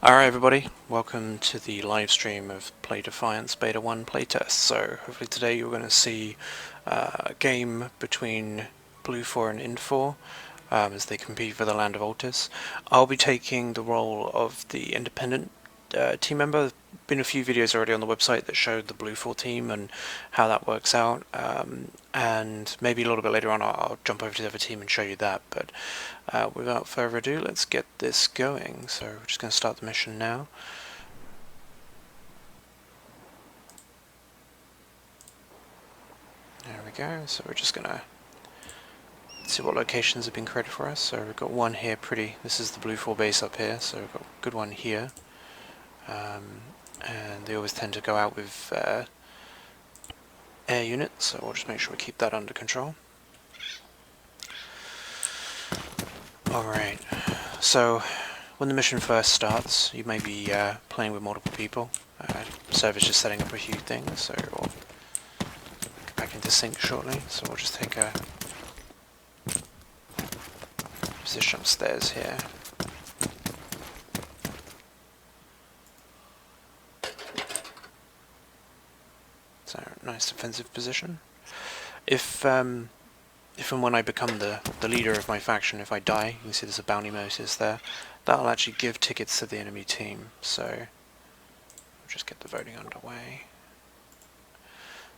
Alright everybody, welcome to the live stream of Play Defiance Beta 1 playtest. So hopefully today you're going to see a game between Blue 4 and Ind 4 as they compete for the land of Altis. I'll be taking the role of the independent team member. There's been a few videos already on the website that showed the Blue 4 team and how that works out, and maybe a little bit later on I'll jump over to the other team and show you that, but without further ado, let's get this going. So we're just going to start the mission now. There we go. So we're just going to see what locations have been created for us. So we've got one here this is the Blue 4 base up here, so we've got a good one here. And they always tend to go out with air units, so we'll just make sure we keep that under control. Alright, so when the mission first starts, you may be playing with multiple people. Server's just setting up a few things, so we'll get back into sync shortly. So we'll just take a position upstairs here. So, nice defensive position. If and when I become the leader of my faction, if I die, you can see there's a bounty notice there, that'll actually give tickets to the enemy team, so we'll just get the voting underway.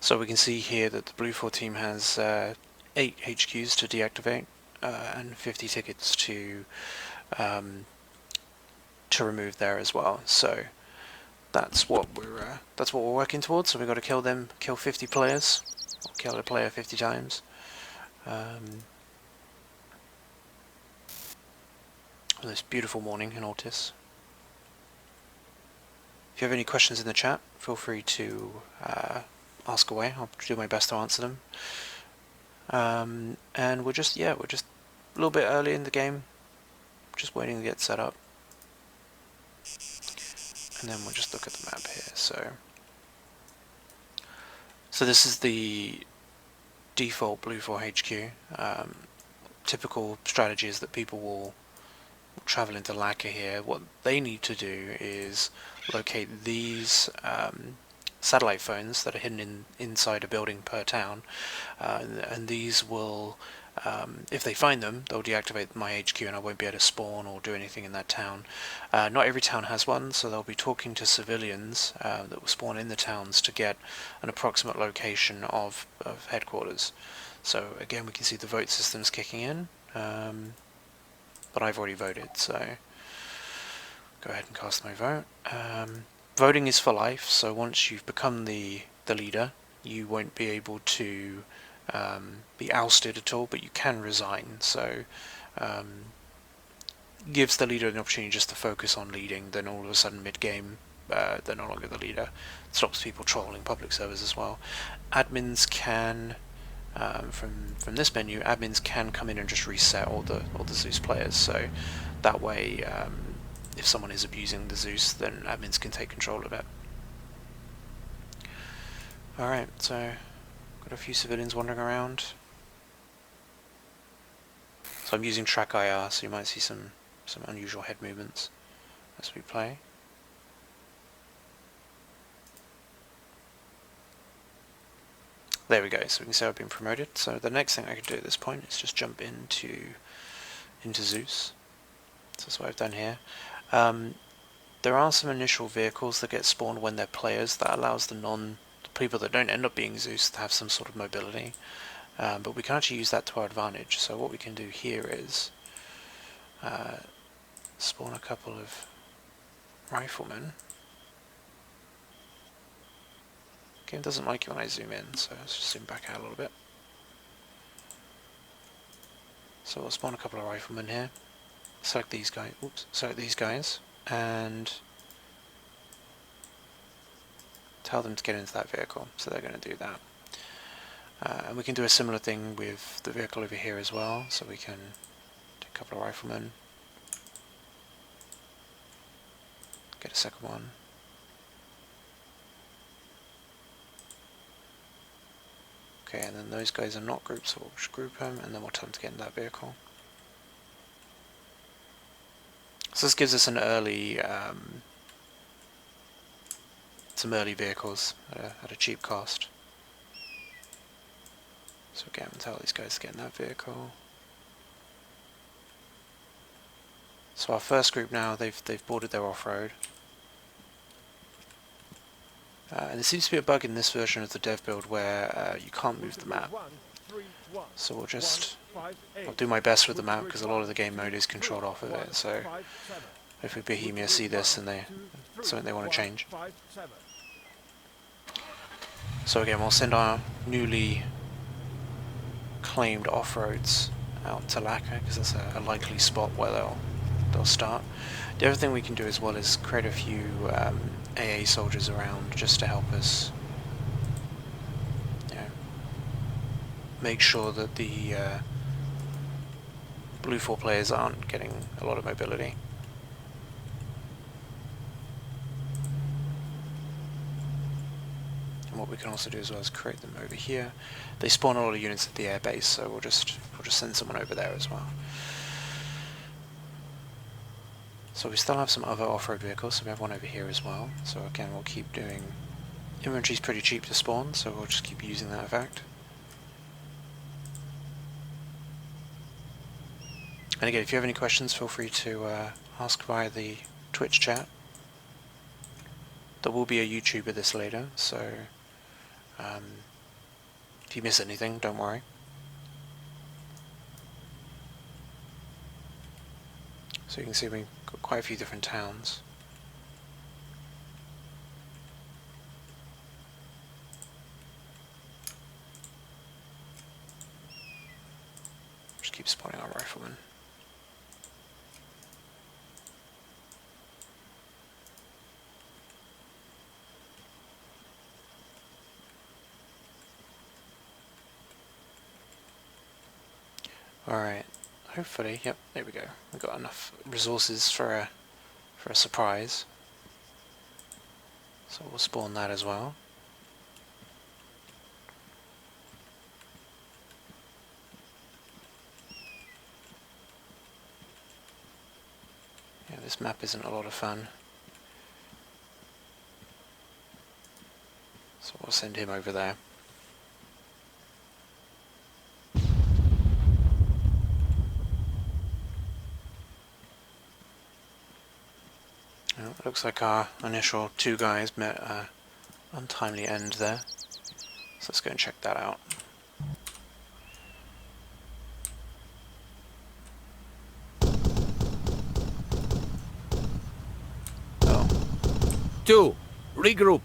So we can see here that the Blue 4 team has 8 HQs to deactivate and 50 tickets to remove there as well. So that's what we're working towards. So we've got to kill 50 players, or kill a player 50 times. This beautiful morning in Altis. If you have any questions in the chat, feel free to ask away. I'll do my best to answer them. And we're just a little bit early in the game, just waiting to get set up. And then we'll just look at the map here. So this is the default Blue 4 HQ. Typical strategy is that people will travel into Lacquer here. What they need to do is locate these satellite phones that are hidden inside a building per town, and these will, if they find them, they'll deactivate my HQ and I won't be able to spawn or do anything in that town. Not every town has one, so they'll be talking to civilians that will spawn in the towns to get an approximate location of headquarters. So again, we can see the vote system's kicking in, but I've already voted, so go ahead and cast my vote. Voting is for life, so once you've become the leader, you won't be able to be ousted at all, but you can resign. So gives the leader an opportunity just to focus on leading. Then all of a sudden, mid-game, they're no longer the leader. It stops people trolling public servers as well. Admins can, from this menu, admins can come in and just reset all the Zeus players. So that way, if someone is abusing the Zeus, then admins can take control of it. Alright, so got a few civilians wandering around. So I'm using track IR, so you might see some unusual head movements as we play. There we go, so we can see I've been promoted. So the next thing I could do at this point is just jump into Zeus. So that's what I've done here. There are some initial vehicles that get spawned when they're players that allows the people that don't end up being Zeus to have some sort of mobility. But we can actually use that to our advantage. So what we can do here is spawn a couple of riflemen. Game doesn't like it when I zoom in, so let's just zoom back out a little bit. So we'll spawn a couple of riflemen here. Select these guys. Oops. Select these guys and tell them to get into that vehicle. So they're going to do that. And we can do a similar thing with the vehicle over here as well. So we can do a couple of riflemen. Get a second one. Okay, and then those guys are not grouped, so we'll just group them, and then we'll tell them to get in that vehicle. So this gives us an early, some early vehicles at a cheap cost. So again, we'll tell these guys to get in that vehicle. So our first group now, they've boarded their off-road. And there seems to be a bug in this version of the dev build where you can't move the map. So I'll do my best with the map because a lot of the game mode is controlled off of it. So hopefully Bohemia see this and something they want to change. So again, we'll send our newly claimed off-roads out to Lacquer because that's a likely spot where they'll start. The other thing we can do as well is create a few AA soldiers around just to help us, make sure that the Blue 4 players aren't getting a lot of mobility. And what we can also do as well is create them over here. They spawn a lot of units at the air base, so we'll just send someone over there as well. So we still have some other off-road vehicles, so we have one over here as well. So again, we'll keep doing... Inventory's pretty cheap to spawn, so we'll just keep using that effect. And again, if you have any questions, feel free to ask via the Twitch chat. There will be a YouTube of this later, so if you miss anything, don't worry. So you can see we've got quite a few different towns. Just keep spotting our riflemen. Alright, hopefully, yep, there we go. We've got enough resources for a surprise. So we'll spawn that as well. Yeah, this map isn't a lot of fun. So we'll send him over there. Well, it looks like our initial two guys met an untimely end there. So let's go and check that out. Oh. 2. Regroup.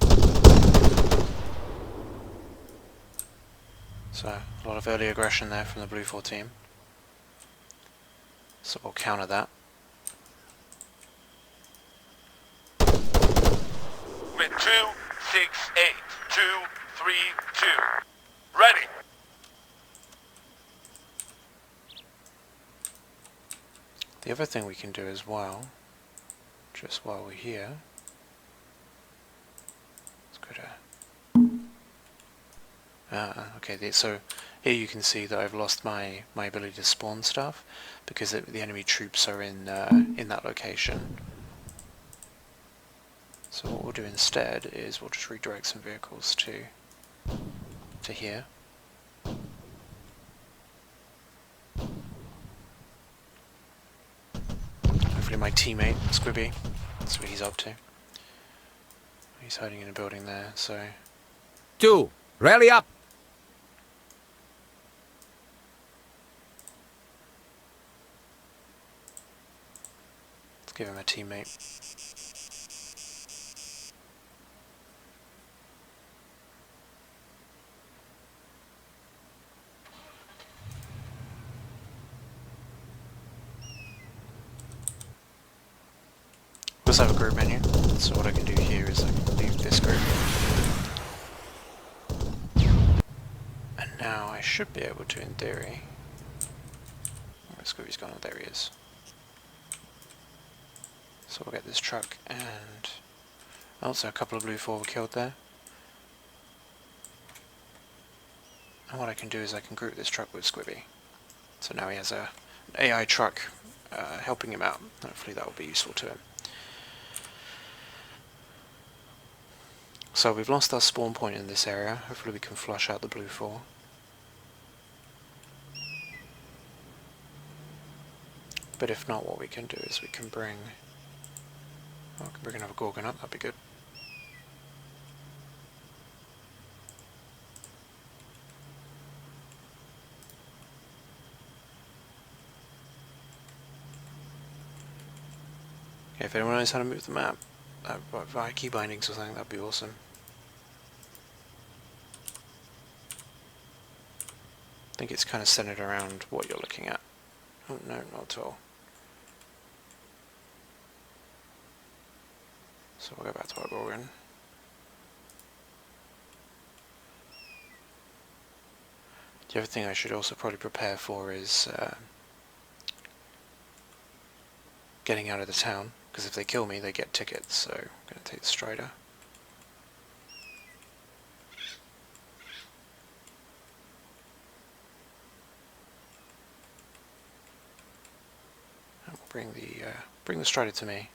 So, a lot of early aggression there from the Blue 4 team. So we'll counter that. With 2, 6, 8, 2, 3, 2. Ready. The other thing we can do as well, just while we're here, let's go to... okay, so here you can see that I've lost my ability to spawn stuff because the enemy troops are in that location. So what we'll do instead is we'll just redirect some vehicles to here. Hopefully my teammate, Squibby, that's what he's up to. He's hiding in a building there, so... 2. Rally up. Let's give him a teammate. We also have a group menu, so what I can do here is I can leave this group. And now I should be able to, in theory... Where's Scooby's gone? There he is. So we'll get this truck and... Also a couple of Blue 4 were killed there. And what I can do is I can group this truck with Squibby. So now he has an AI truck helping him out. Hopefully that will be useful to him. So we've lost our spawn point in this area. Hopefully we can flush out the blue 4. But if not, what we can do is we can bring... Oh, we can bring another Gorgon up, that'd be good. Okay, if anyone knows how to move the map, via key bindings or something, that'd be awesome. I think it's kind of centered around what you're looking at. Oh no, not at all. So we'll go back to our Gorgon. The other thing I should also probably prepare for is getting out of the town, because if they kill me they get tickets, so I'm going to take the Strider. And we'll bring the Strider to me.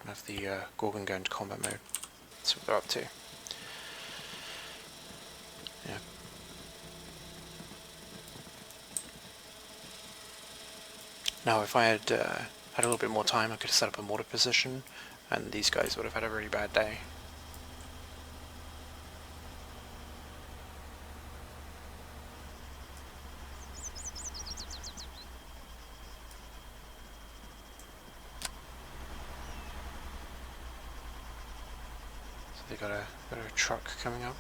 Have the Gorgon go into combat mode. That's what they're up to. Yeah. Now, if I had had a little bit more time, I could have set up a mortar position, and these guys would have had a really bad day. They got a truck coming up.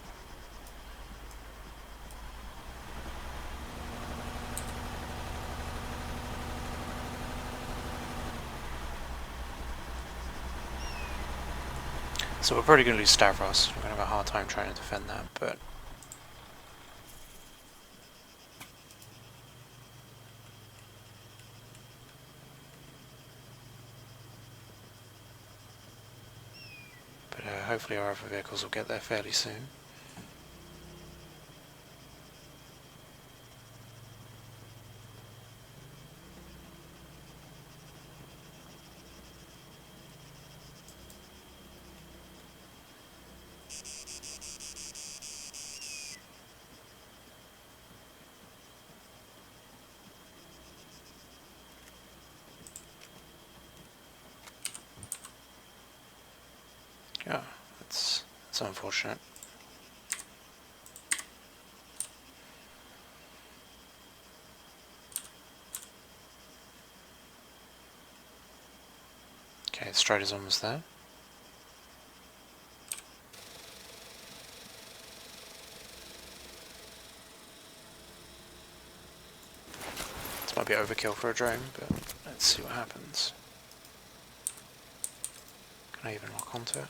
So we're probably going to lose Stavros. We're going to have a hard time trying to defend that, but hopefully our other vehicles will get there fairly soon. Yeah, that's unfortunate. Okay, the Strider's almost there. This might be overkill for a drone, but let's see what happens. Can I even lock onto it?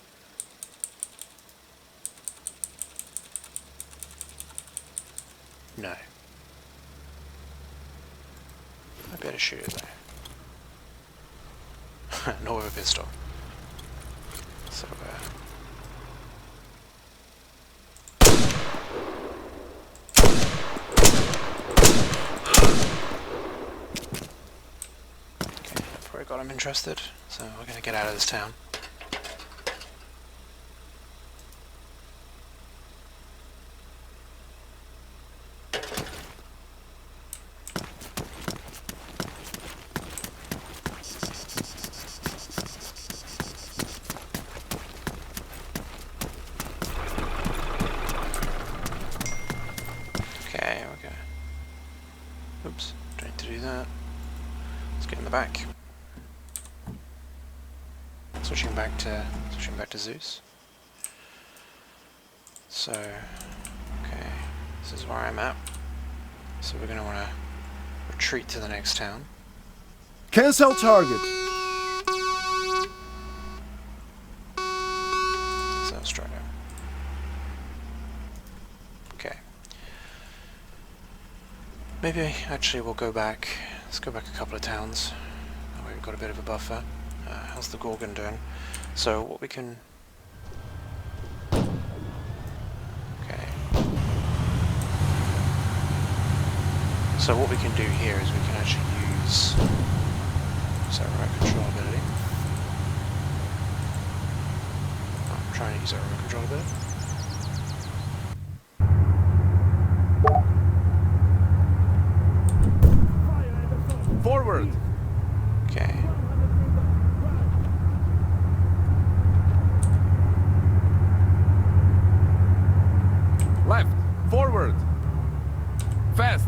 No. I'd be able to shoot it though. Not with a pistol. So, okay, I've probably got him interested, so we're going to get out of this town. Oops, don't need to do that. Let's get in the back. Switching back to Zeus. So, okay, this is where I'm at. So we're going to want to retreat to the next town. Cancel target. So straight out. Okay. Maybe actually we'll go back. Let's go back a couple of towns. That way we've got a bit of a buffer. How's the Gorgon doing? So what we can So what we can do here is we can actually use remote control ability. I'm trying to use our remote control ability. Forward. Okay. Left. Forward. Fast.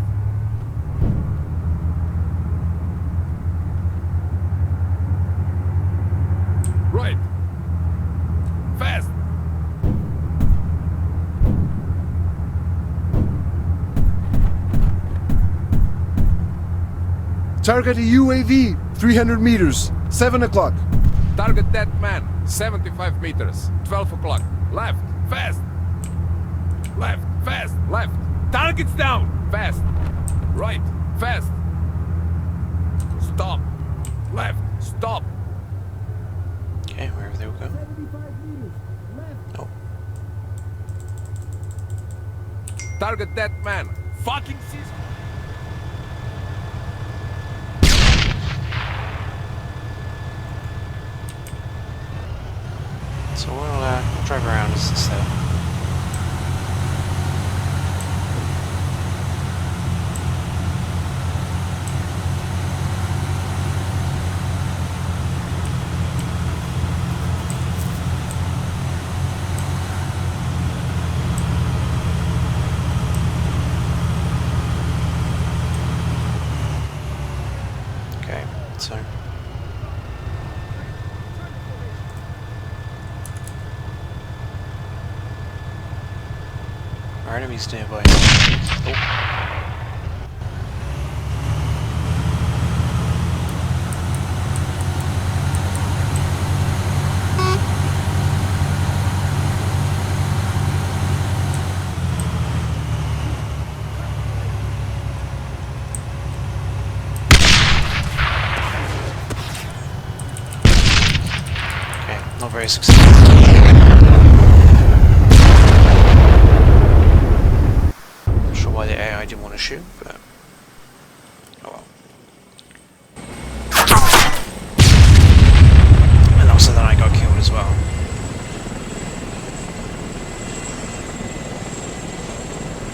Right. Fast. Target a UAV, 300 meters, 7 o'clock. Target that man. 75 meters. 12 o'clock. Left. Fast. Left. Fast. Left. Target's down. Fast. Right. Fast. Stop. Left. Stop. Okay, wherever they will go. Oh, Target that man. Fucking seize. so we'll drive around as instead. Okay, so our enemies nearby. Oh. Okay, not very successful. Not sure why the AI didn't want to shoot, but oh well. And also then I got killed as well.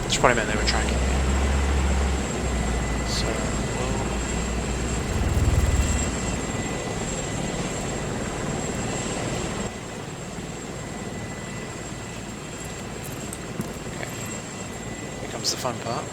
Which probably meant they were tracking me. So okay. Here comes the fun part.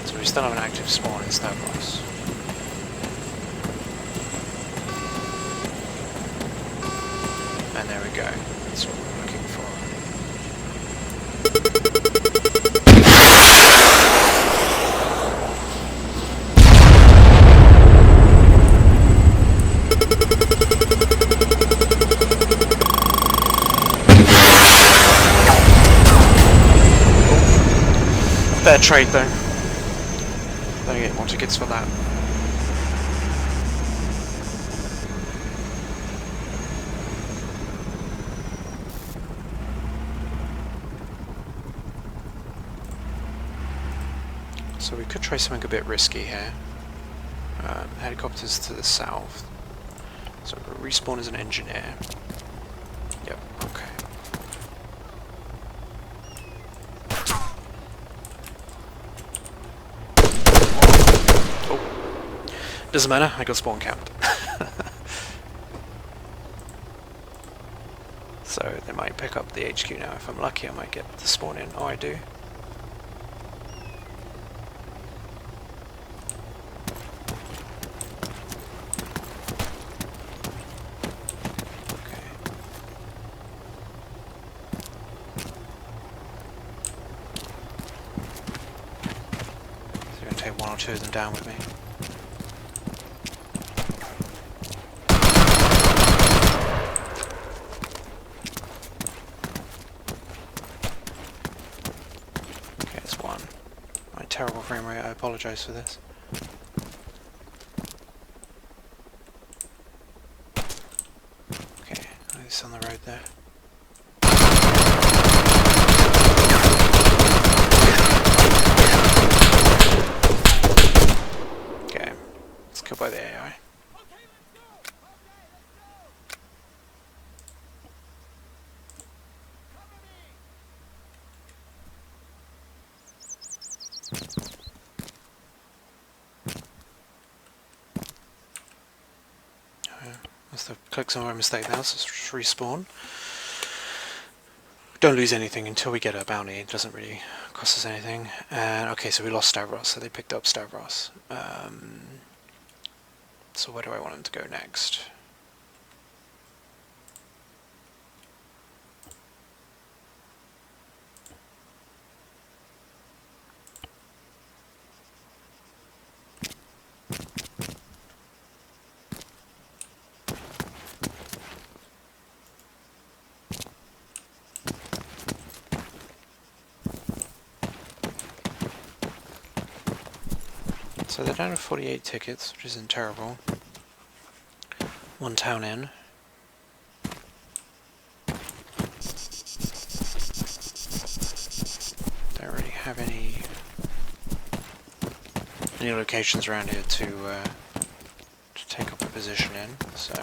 So we still have an active spawn in Stavros. And there we go. That's what we're looking for. Fair trade though. Don't get more tickets for that. So we could try something a bit risky here. Helicopters to the south. So we'll respawn as an engineer. Yep, okay. Oh. Doesn't matter, I got spawn capped. So they might pick up the HQ now. If I'm lucky I might get the spawn in. Oh, I do. One or two of them down with me. frame rate, I apologise for this. Okay, it's on the road there. Okay, let's go by the AI. Must have clicked somewhere mistake now, so let's just respawn. Don't lose anything until we get a bounty, it doesn't really cost us anything. And okay, so we lost Stavros, so they picked up Stavros. So where do I want them to go next? So they're down to 48 tickets, which isn't terrible. One town in. Don't really have any locations around here to take up a position in, so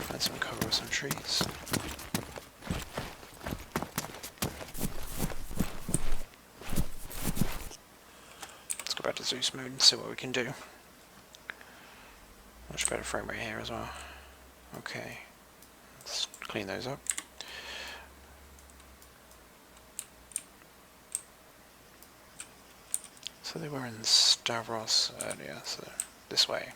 find some cover with some trees. Back to Zeus mode and see what we can do. Much better frame rate here as well. Okay, let's clean those up. So they were in Stavros earlier, so this way.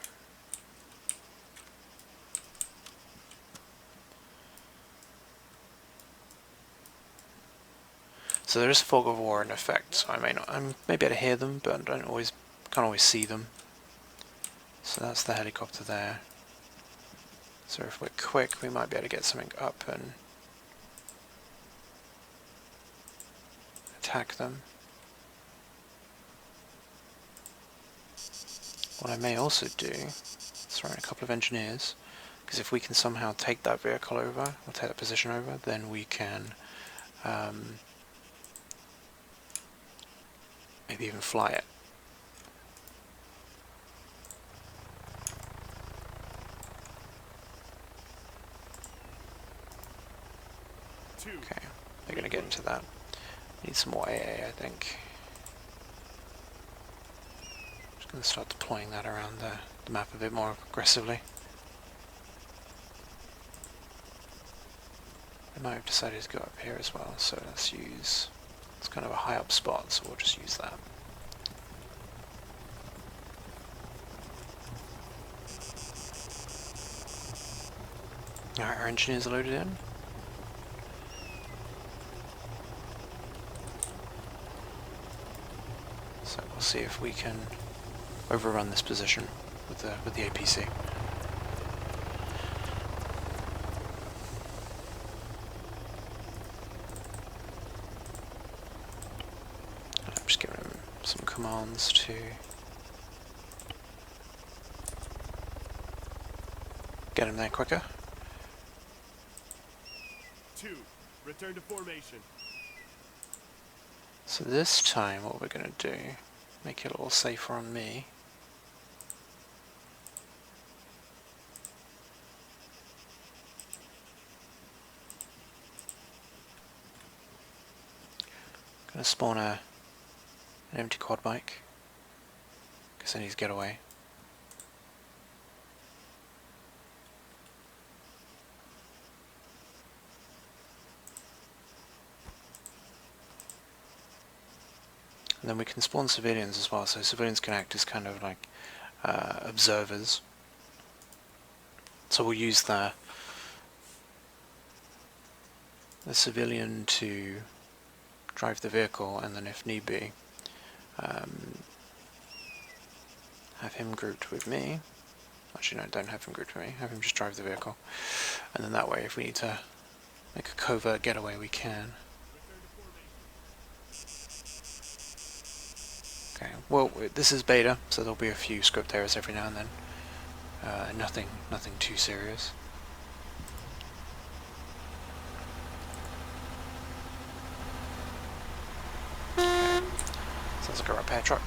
So there is fog of war in effect, so I may be able to hear them, but can't always see them. So that's the helicopter there. So if we're quick, we might be able to get something up and attack them. What I may also do is throw in a couple of engineers, because if we can somehow take that vehicle over, or take that position over, then we can maybe even fly it. Okay, they're going to get into that. Need some more AA, I think. Just going to start deploying that around the map a bit more aggressively. They might have decided to go up here as well, so let's use... It's kind of a high up spot, so we'll just use that. Alright, our engineers are loaded in. So we'll see if we can overrun this position with the APC. Just giving him some commands to get him there quicker. 2, return to formation. So this time what we're going to do, make it a little safer on me. Going to spawn an empty quad bike, because I need to get away. And then we can spawn civilians as well, so civilians can act as kind of like observers. So we'll use the civilian to drive the vehicle, and then if need be, have him grouped with me. Actually no, don't have him grouped with me, have him just drive the vehicle. And then that way if we need to make a covert getaway we can. well, this is beta, so there'll be a few script errors every now and then. Nothing too serious. Okay. Sounds like a repair truck.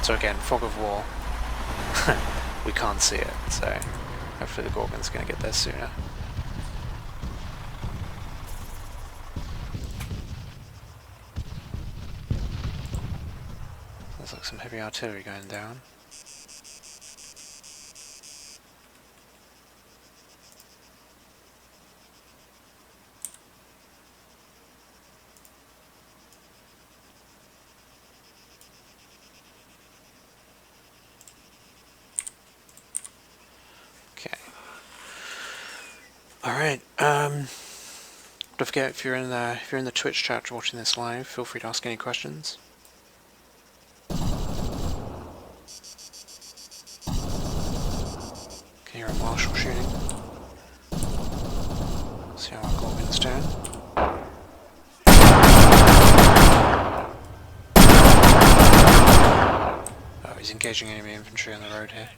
So again, fog of war. We can't see it, so hopefully the Gorgon's going to get there sooner. There's like some heavy artillery going down. Okay. Alright, don't forget, if you're in the Twitch chat watching this live, feel free to ask any questions. Can hear a marshal shooting. See how our Gorgon's doing. Oh, he's engaging enemy infantry on the road here.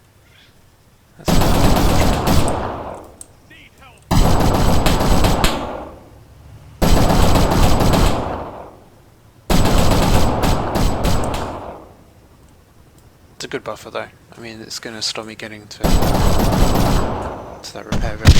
It's a good buffer though. I mean, it's going to stop me getting to that repair village.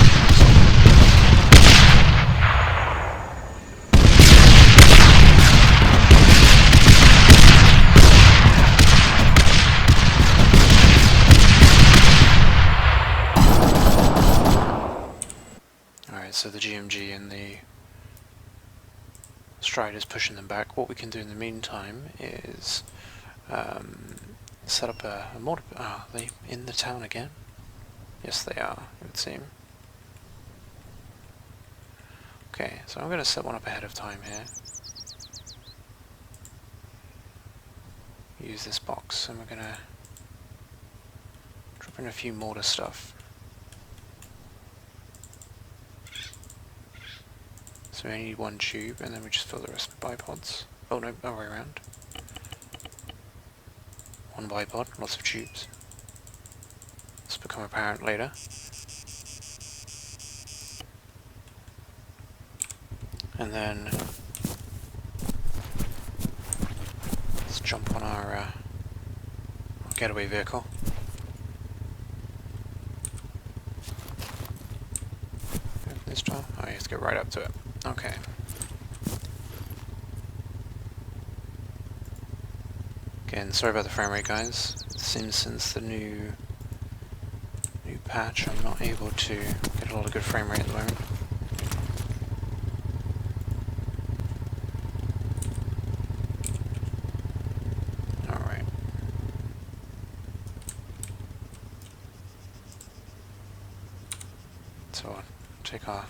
Alright, so the GMG and the Strider's pushing them back. What we can do in the meantime is set up a mortar. Are they in the town again? Yes, they are, it would seem. Okay, so I'm going to set one up ahead of time here. Use this box, and we're going to drop in a few mortar stuff. So we only need one tube, and then we just fill the rest with bipods. Oh no, other way around. One bipod, lots of tubes. This will become apparent later. And then let's jump on our getaway vehicle. Open this door. Oh, you have to go right up to it. Okay. Again, sorry about the frame rate, guys. It seems since the new patch, I'm not able to get a lot of good frame rate at the moment. Alright. So I'll take our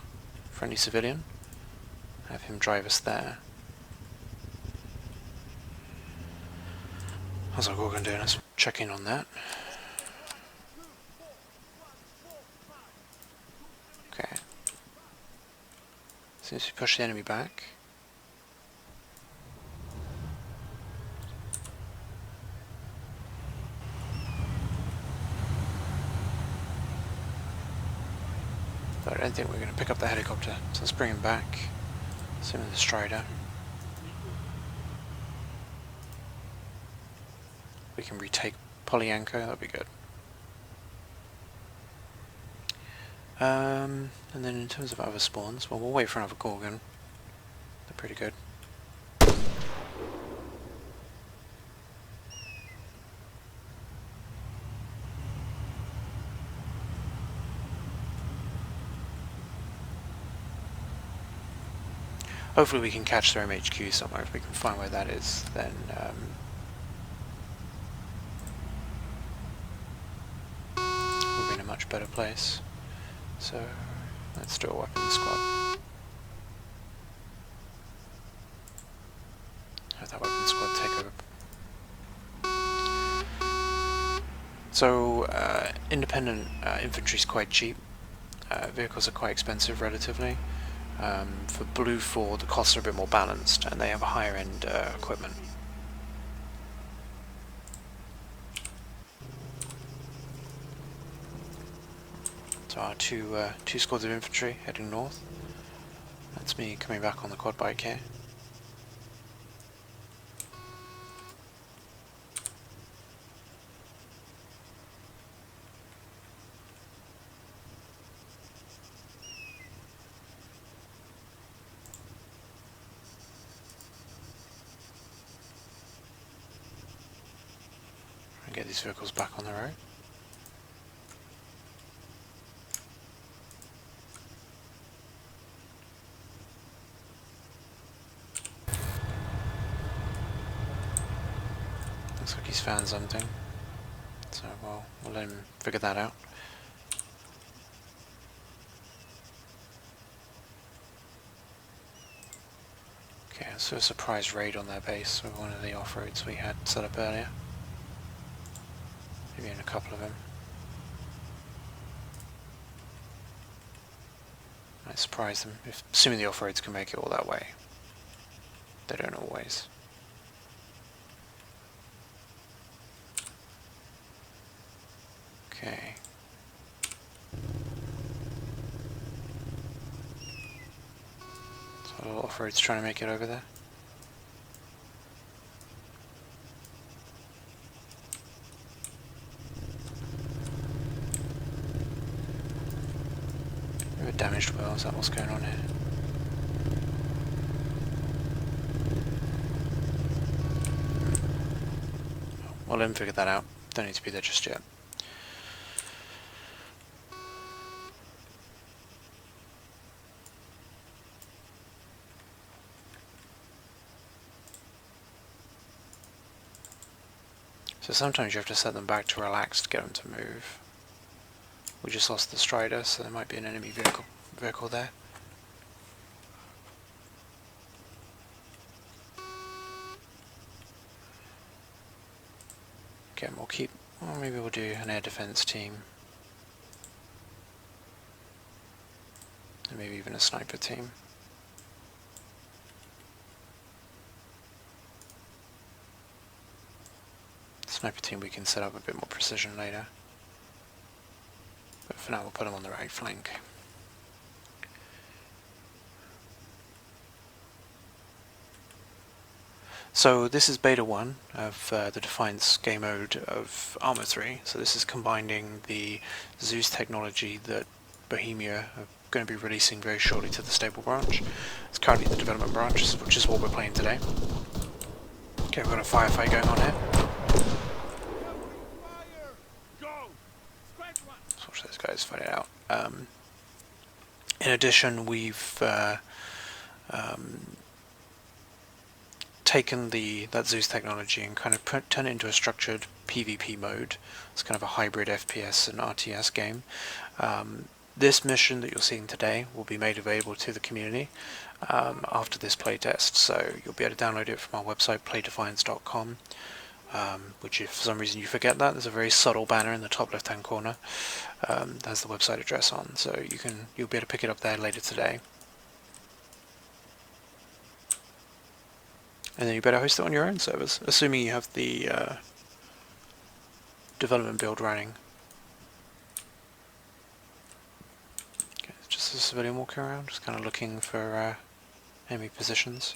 friendly civilian, have him drive us there. How's our Gorgon doing? Let's check in on that. Okay. Seems to push the enemy back. But I don't think we're going to pick up the helicopter, so let's bring him back. Same with the Strider. We can retake Polyanko, that'll be good. And then in terms of other spawns, well, we'll wait for another Gorgon. They're pretty good. Hopefully we can catch their MHQ somewhere. If we can find where that is, then we'll be in a much better place. So let's do a weapons squad. Have that weapons squad take over. So independent infantry is quite cheap. Vehicles are quite expensive relatively. For Blue 4, the costs are a bit more balanced, and they have a higher end equipment. So our two squads of infantry heading north. That's me coming back on the quad bike here. And get these vehicles back on the road. Looks like he's found something, so we'll let him figure that out. Okay, so a surprise raid on their base with one of the off-roads we had set up earlier. Maybe in a couple of them. Might surprise them, assuming the off-roads can make it all that way. They don't always. Okay. So a lot of off-roads trying to make it over there. We have a damaged wheel, is that what's going on here? Well, let him figure that out. Don't need to be there just yet. So sometimes you have to set them back to relax to get them to move. We just lost the Strider, so there might be an enemy vehicle there. Okay, we'll keep, or maybe we'll do an air defense team. And maybe even a sniper team. Sniper team we can set up a bit more precision later. But for now we'll put them on the right flank. So this is beta 1 of the Defiance game mode of Arma 3. So this is combining the Zeus technology that Bohemia are going to be releasing very shortly to the stable branch. It's currently the development branch, which is what we're playing today. Okay, we've got a firefight going on here. Let's watch those guys fight it out. In addition, we've taken that Zeus technology and kind of turned it into a structured PvP mode. It's kind of a hybrid FPS and RTS game. This mission that you're seeing today will be made available to the community after this playtest, so you'll be able to download it from our website, playdefiance.com, which if for some reason you forget that, there's a very subtle banner in the top left hand corner. That's the website address on, so you'll be able to pick it up there later today. And then you better host it on your own servers, assuming you have the development build running. Okay, it's just a civilian walking around, just kind of looking for enemy positions.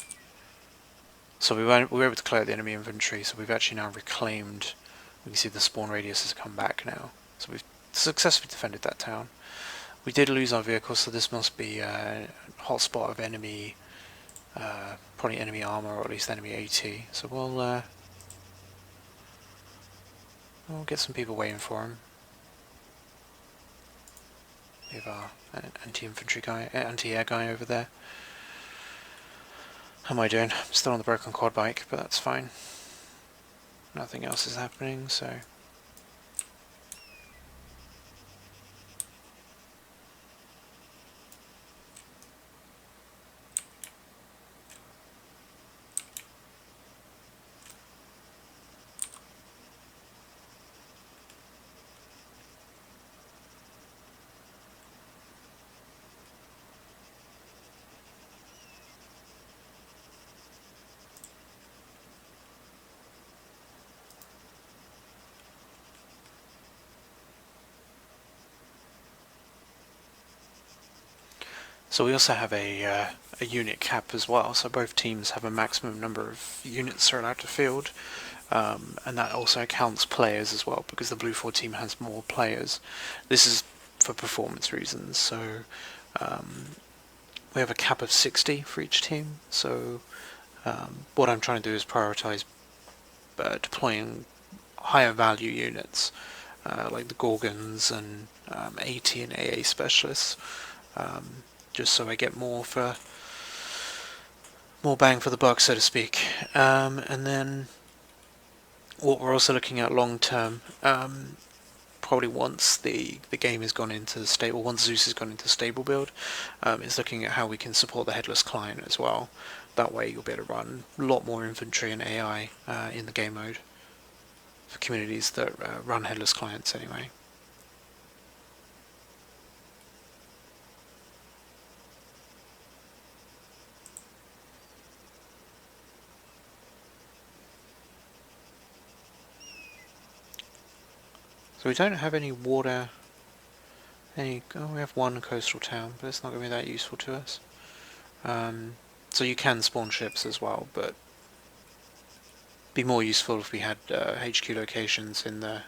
So we were able to clear the enemy infantry, so we've actually now reclaimed, we can see the spawn radius has come back now. So we've successfully defended that town. We did lose our vehicles, so this must be a hotspot of enemy, probably enemy armor or at least enemy AT. So we'll get some people waiting for him. We have our anti-infantry guy, anti-air guy over there. How am I doing? I'm still on the broken quad bike, but that's fine. Nothing else is happening, so. So we also have a unit cap as well, so both teams have a maximum number of units they're allowed to field, and that also counts players as well, because the Blue 4 team has more players. This is for performance reasons, so we have a cap of 60 for each team, so what I'm trying to do is prioritize deploying higher value units, like the Gorgons and AT and AA specialists, just so I get more bang for the buck, so to speak. And then what we're also looking at long term, probably once the game has gone into stable, once Zeus has gone into stable build, is looking at how we can support the headless client as well. That way you'll be able to run a lot more infantry and AI in the game mode for communities that run headless clients anyway. So we don't have any water, we have one coastal town, but it's not going to be that useful to us. So you can spawn ships as well, but be more useful if we had HQ locations in the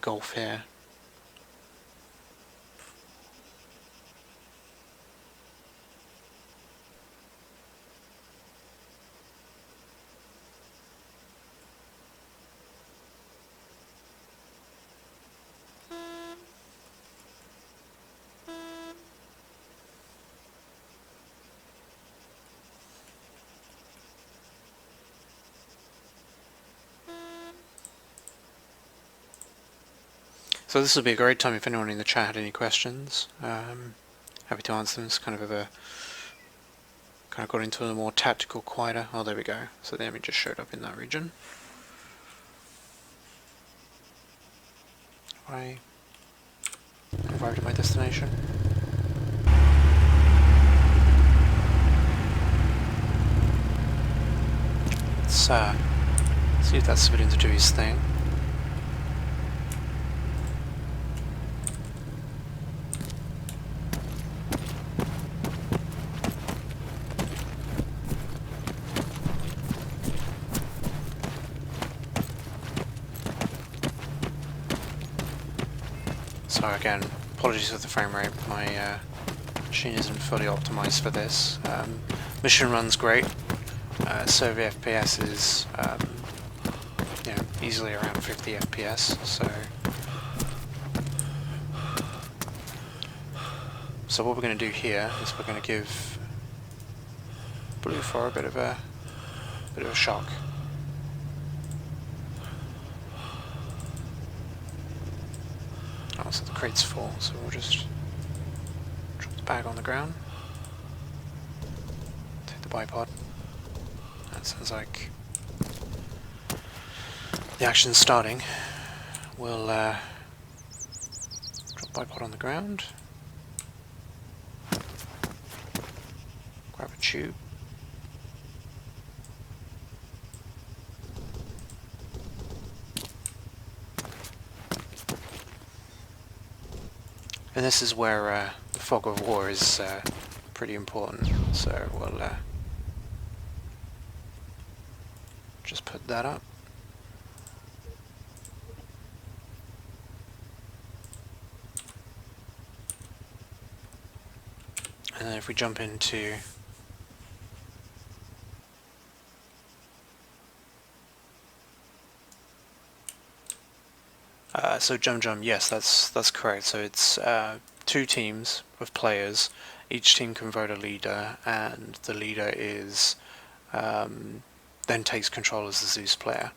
Gulf here. So this would be a great time if anyone in the chat had any questions. Happy to answer them. It's kind of got into a more tactical, quieter. Oh, there we go. So the enemy just showed up in that region. I arrived at my destination. Let's see if that civilian to do his thing. So again, apologies for the frame rate, my machine isn't fully optimized for this. Mission runs great, server FPS is easily around 50 FPS, so what we're going to do here is we're going to give Blue 4 a bit of a shock. Oh, so the crate's full, so we'll just drop the bag on the ground. Take the bipod. That sounds like the action's starting. We'll drop the bipod on the ground. Grab a tube. And this is where the fog of war is pretty important, so we'll just put that up. And then if we jump into so jump, yes, that's correct. So it's 2 teams of players. Each team can vote a leader, and the leader is then takes control as the Zeus player.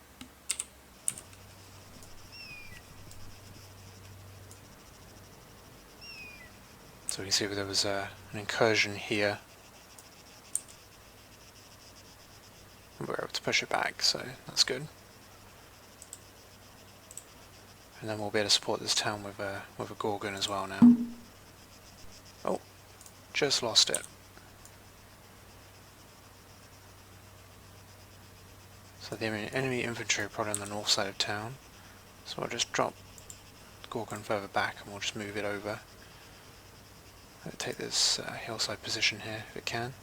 So we can see there was an incursion here. We're able to push it back, so that's good. And then we'll be able to support this town with a Gorgon as well now. Oh, just lost it. So the enemy infantry are probably on the north side of town. So I'll just drop the Gorgon further back and we'll just move it over. Let's take this hillside position here if it can.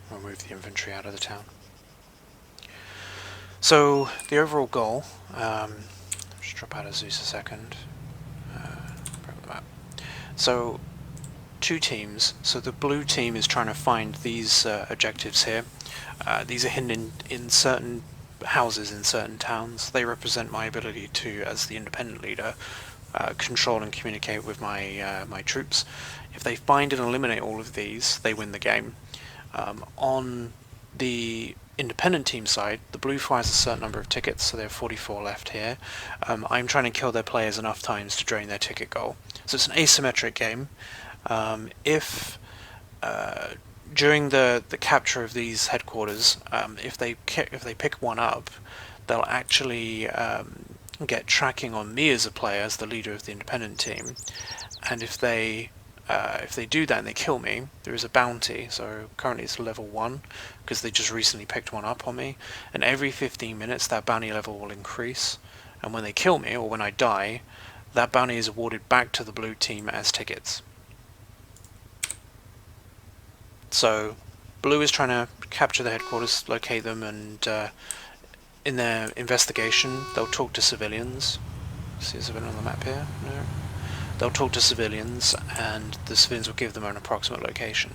We'll move the infantry out of the town. So the overall goal, just drop out of Zeus a second, grab the map. So two teams, so the blue team is trying to find these objectives here. These are hidden in certain houses in certain towns. They represent my ability to, as the independent leader, control and communicate with my my troops. If they find and eliminate all of these, they win the game. On the independent team side, the blue fires a certain number of tickets, so they have 44 left here. I'm trying to kill their players enough times to drain their ticket goal. So it's an asymmetric game. If during the capture of these headquarters, if they pick one up, they'll actually get tracking on me as a player, as the leader of the independent team, and if they do that and they kill me, there is a bounty. So currently it's level 1 because they just recently picked one up on me, and every 15 minutes that bounty level will increase, and when they kill me or when I die, that bounty is awarded back to the blue team as tickets. So blue is trying to capture the headquarters, locate them, and in their investigation they'll talk to civilians. See a civilian on the map here? No. They'll talk to civilians, and the civilians will give them an approximate location.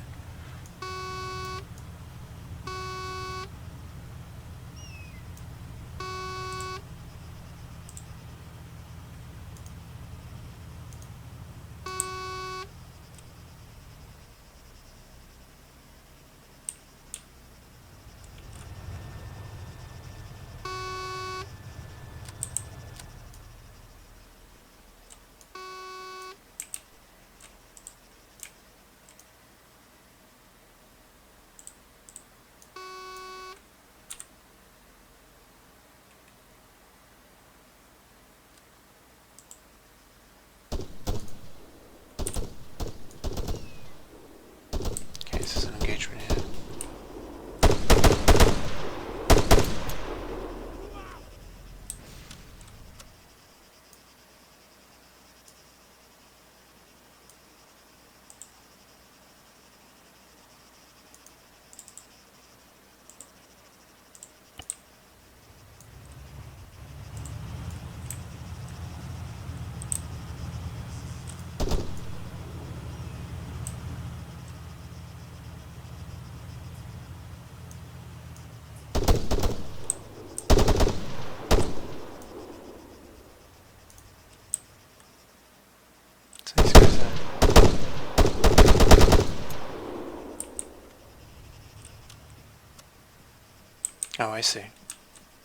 Oh, I see.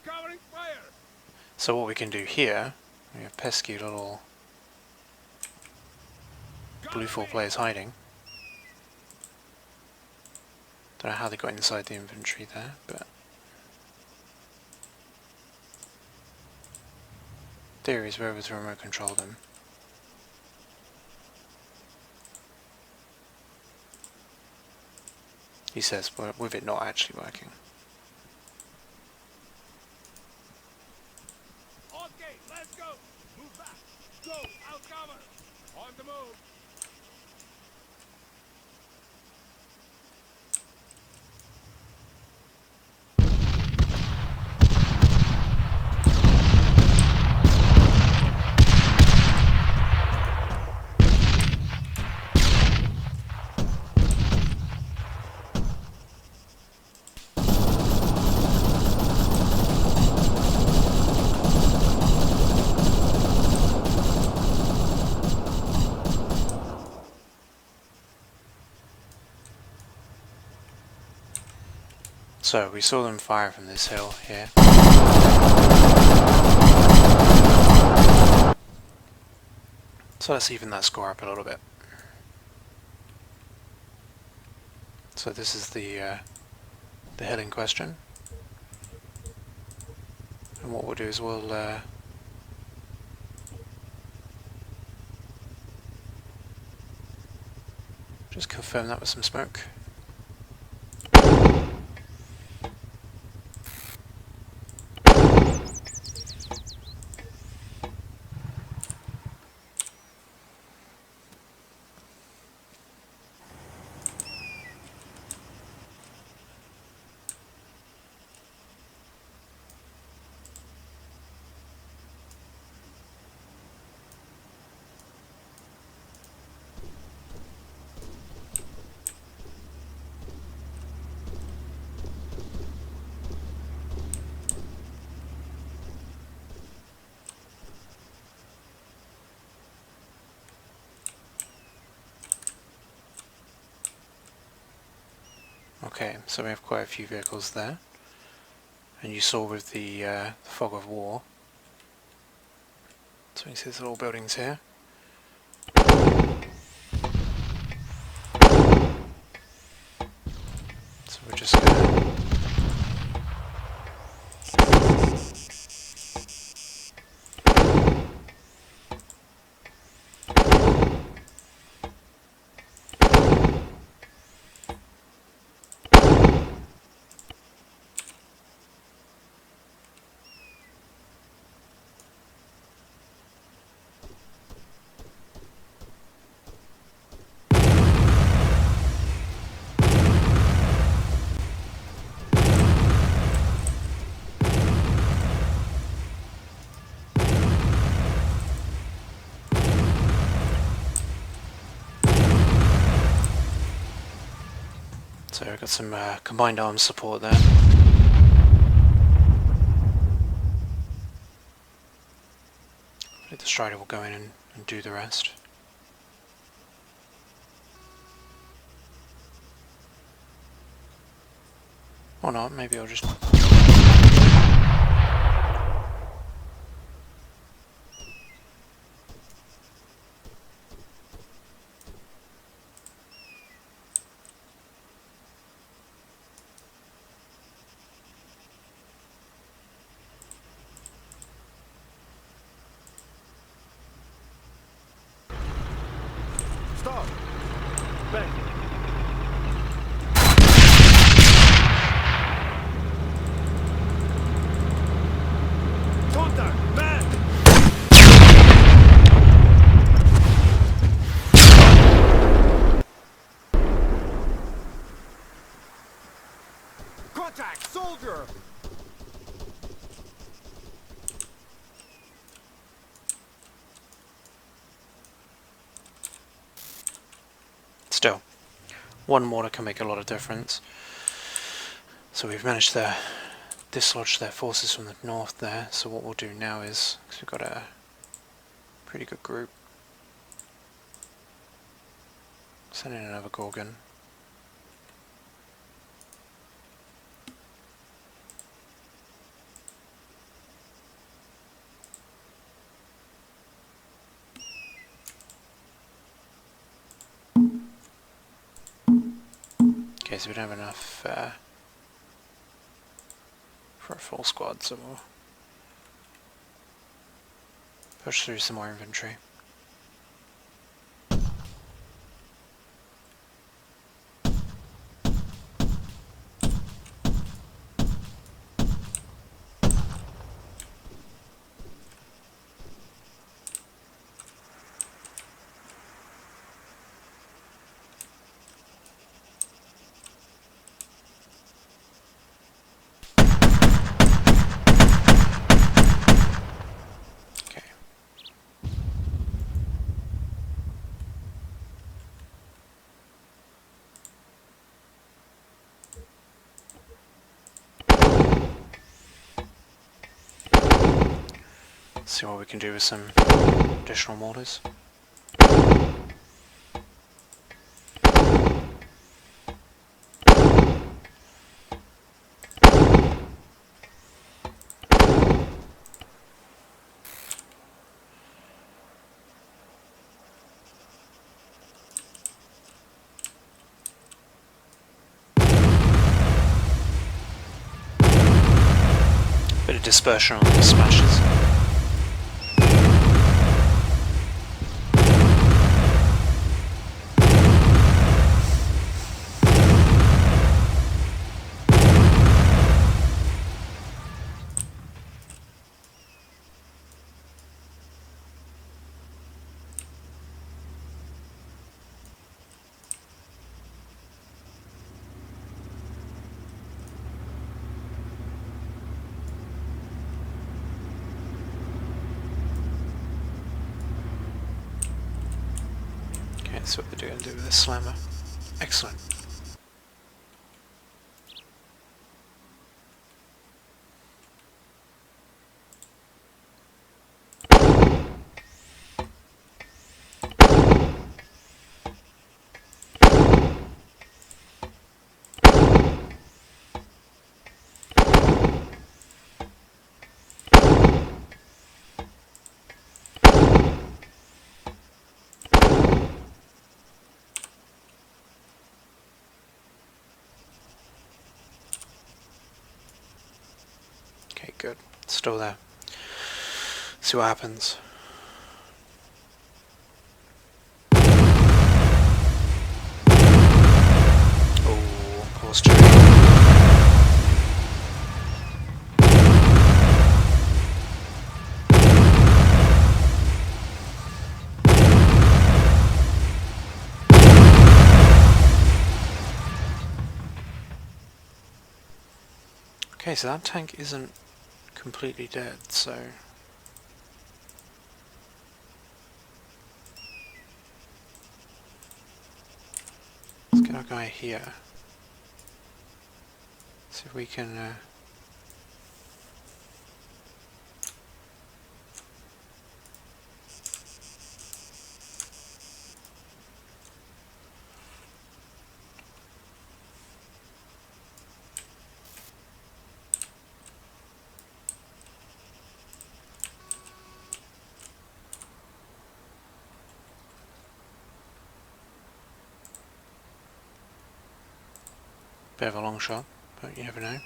Covering fire. So what we can do here, we have pesky little blue 4 players hiding. Don't know how they got inside the infantry there, but theory is we're able to remote control them. He says, with it not actually working. Okay, let's go. Move back. Go, I'll cover. On the move. So we saw them fire from this hill here. So let's even that score up a little bit. So this is the hill in question, and what we'll do is we'll Just confirm that with some smoke. Okay, so we have quite a few vehicles there, and you saw with the fog of war, so you see these little buildings here. So we're just going to So we've got some combined arms support there. The Strider will go in and do the rest. Or not, maybe I'll just... Stop! Back! Contact! Man! Contact! Soldier! Still, one mortar can make a lot of difference. So we've managed to dislodge their forces from the north there, so what we'll do now is, because we've got a pretty good group, send in another Gorgon. Okay, so we don't have enough for a full squad, so we'll push through some more infantry. See what we can do with some additional mortars. Bit of dispersion on these smashes. That's what they're going to do with this slammer. Excellent. Okay, good. It's still there. See what happens. Oh, pause check. Okay, so that tank isn't completely dead, so let's get our guy here. See if we can bit of a long shot, but you never know.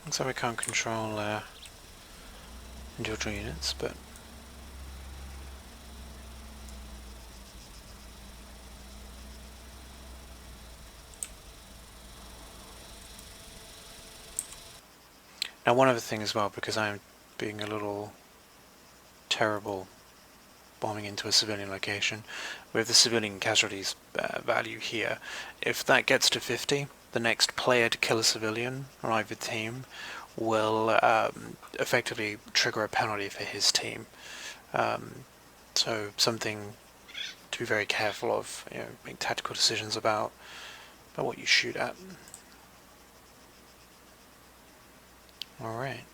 Looks like we can't control individual units, but now one other thing as well, because I'm being a little terrible bombing into a civilian location, with the civilian casualties value here, if that gets to 50, the next player to kill a civilian on either team will effectively trigger a penalty for his team. So something to be very careful of, you know, make tactical decisions about what you shoot at. Alright.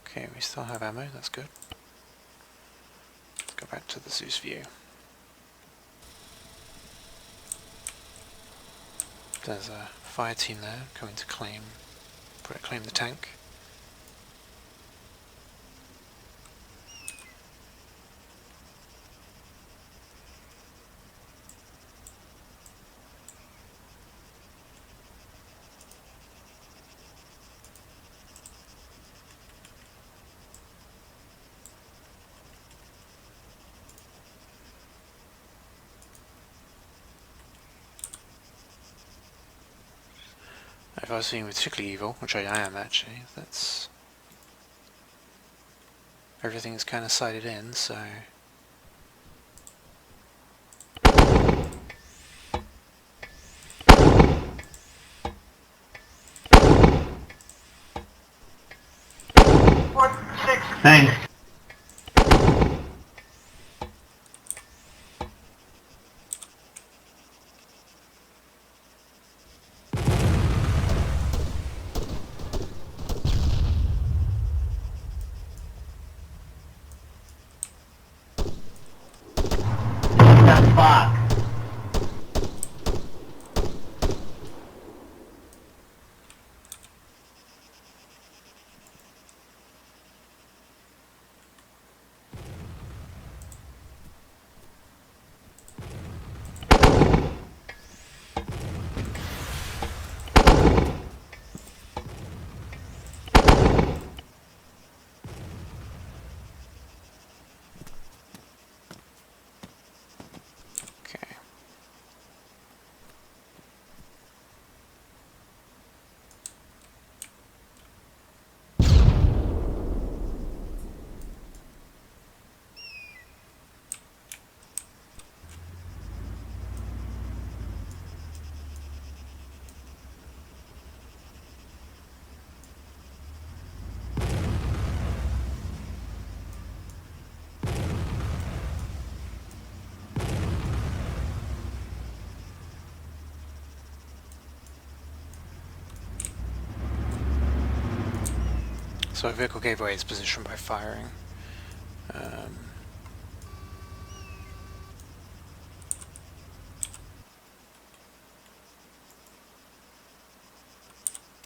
Okay, we still have ammo, that's good. Let's go back to the Zeus view. There's a fire team there coming to claim the tank. If I was being particularly evil, which I am actually, that's... everything's kind of sighted in, so... Thanks. So a vehicle gave away its position by firing.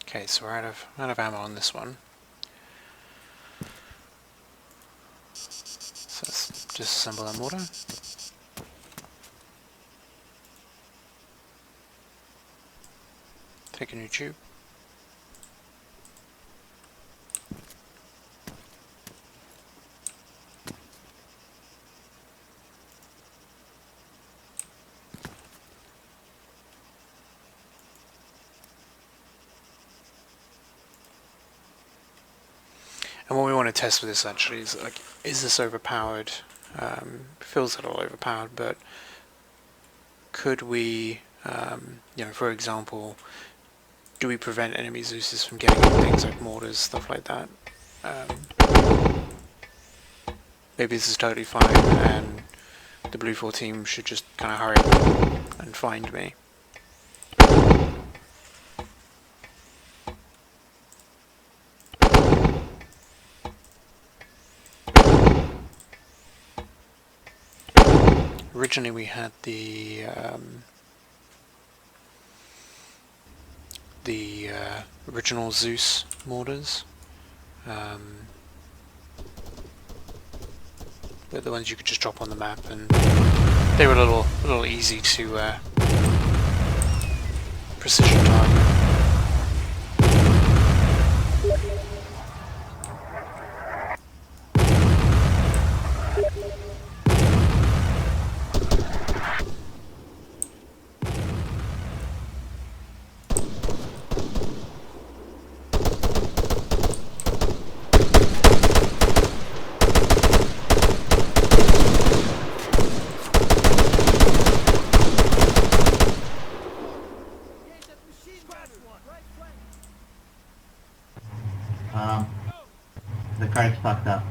Okay, so we're out of ammo on this one. So let's disassemble that mortar. Take a new tube. And what we want to test with this actually is, like, is this overpowered? Feels a little overpowered, but could we, for example, do we prevent enemy Zeuses from getting things like mortars, stuff like that? Maybe this is totally fine, and the Blue 4 team should just kind of hurry up and find me. Originally we had the original Zeus mortars, but the ones you could just drop on the map, and they were a little easy to precision target. The car's fucked up.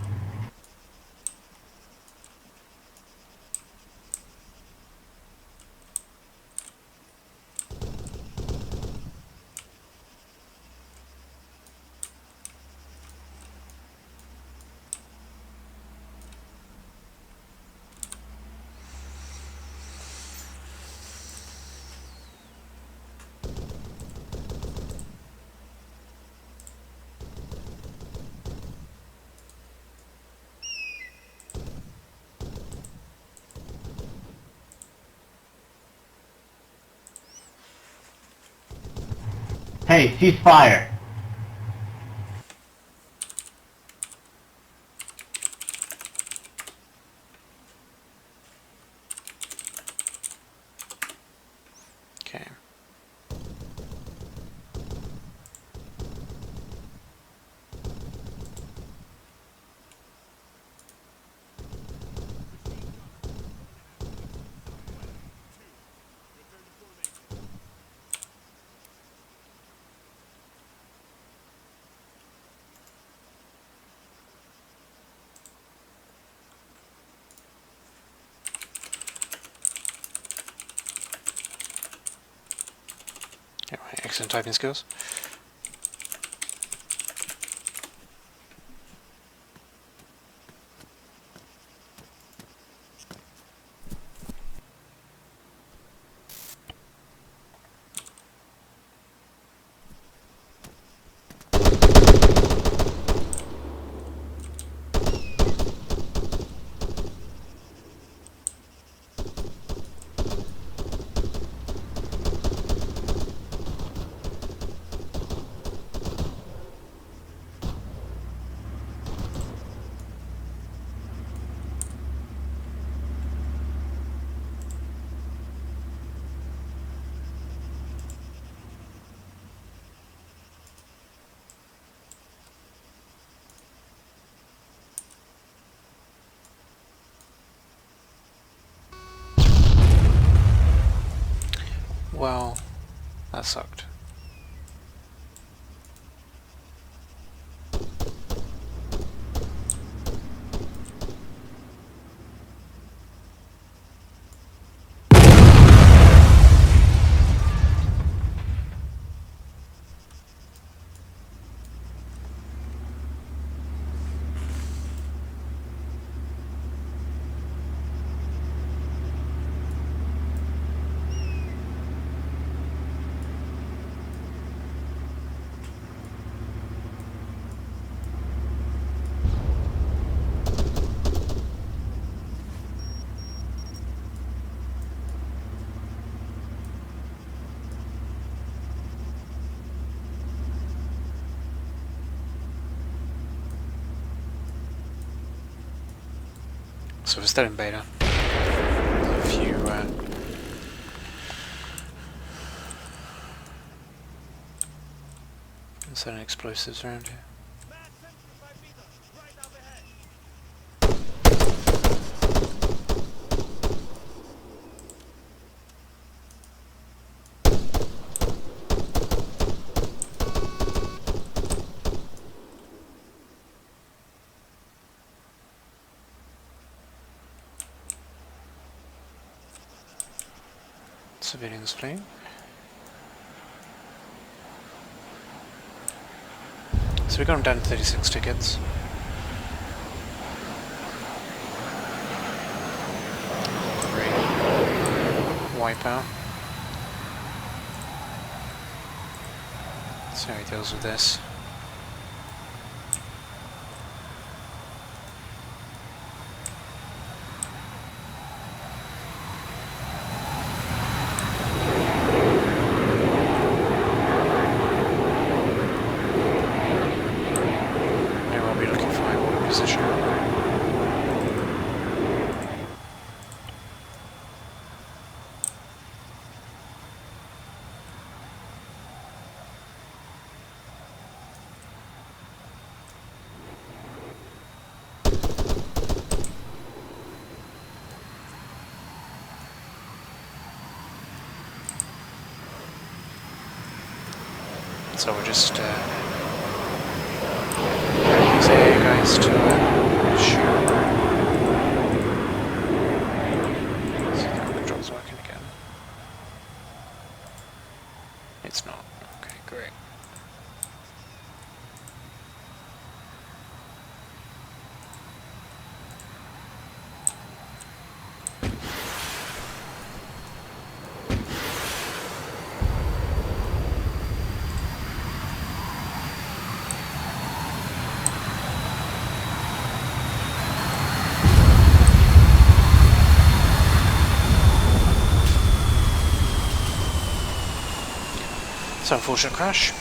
Hey, cease fire! Okay. Anyway, excellent typing skills. Well, that sucked. So we're still in beta. A few certain explosives around here. Civilians fleeing. So we got them down to 36 tickets. Great. Wipeout. See how he deals with this. So we're just use AA guys to shoot. See if the control's working again. It's not. Okay, great. So unfortunate crash.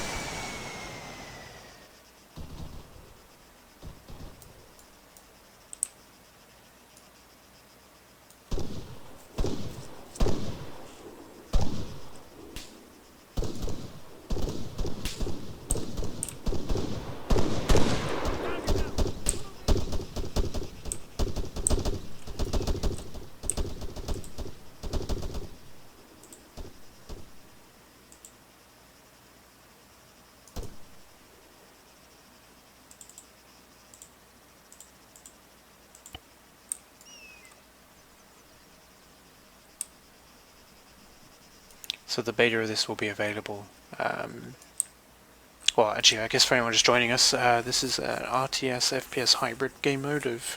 So the beta of this will be available. Well, actually, I guess for anyone just joining us, this is an RTS FPS hybrid game mode of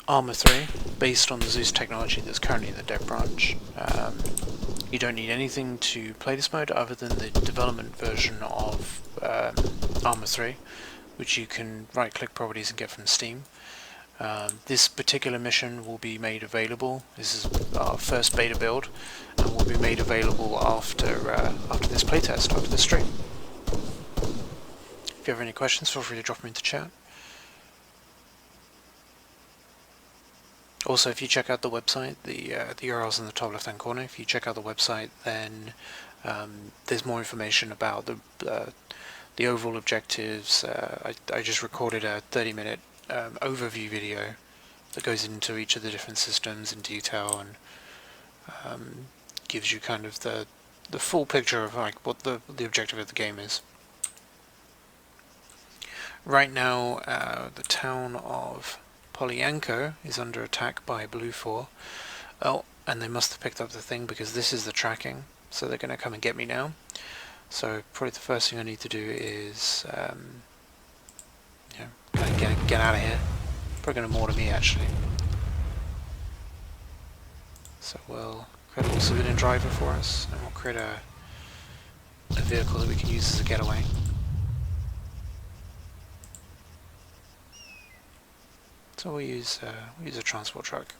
Arma 3, based on the Zeus technology that's currently in the dev branch. You don't need anything to play this mode other than the development version of Arma 3, which you can right-click properties and get from Steam. This particular mission will be made available. This is our first beta build, and will be made available after this playtest, after this stream. If you have any questions, feel free to drop them into chat. Also, if you check out the website, the URL's in the top left-hand corner. If you check out the website, then there's more information about the overall objectives. I just recorded a 30-minute overview video that goes into each of the different systems in detail and gives you kind of the full picture of like what the objective of the game is. Right now, the town of Polyanko is under attack by Blue 4. Oh, and they must have picked up the thing because this is the tracking, so they're going to come and get me now. So probably the first thing I need to do is kind of get out of here. Probably going to mortar me actually. So we'll create a little civilian driver for us, and we'll create a vehicle that we can use as a getaway. So we'll use a transport truck.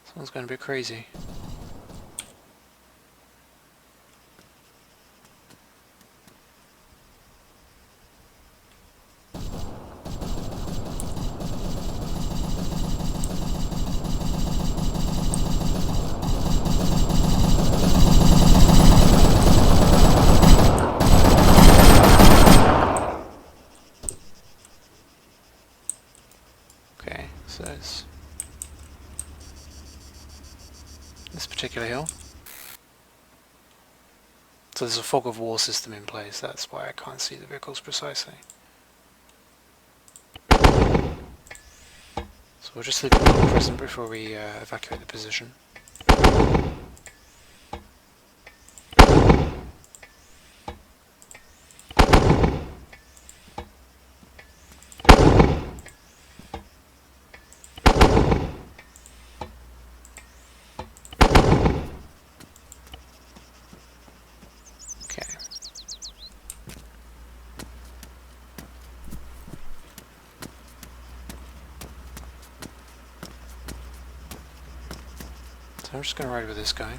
Someone's going a bit crazy. Okay, so it's this particular hill. So there's a fog of war system in place, that's why I can't see the vehicles precisely. So we'll just leave the call present before we evacuate the position. Okay. So I'm just going to ride with this guy.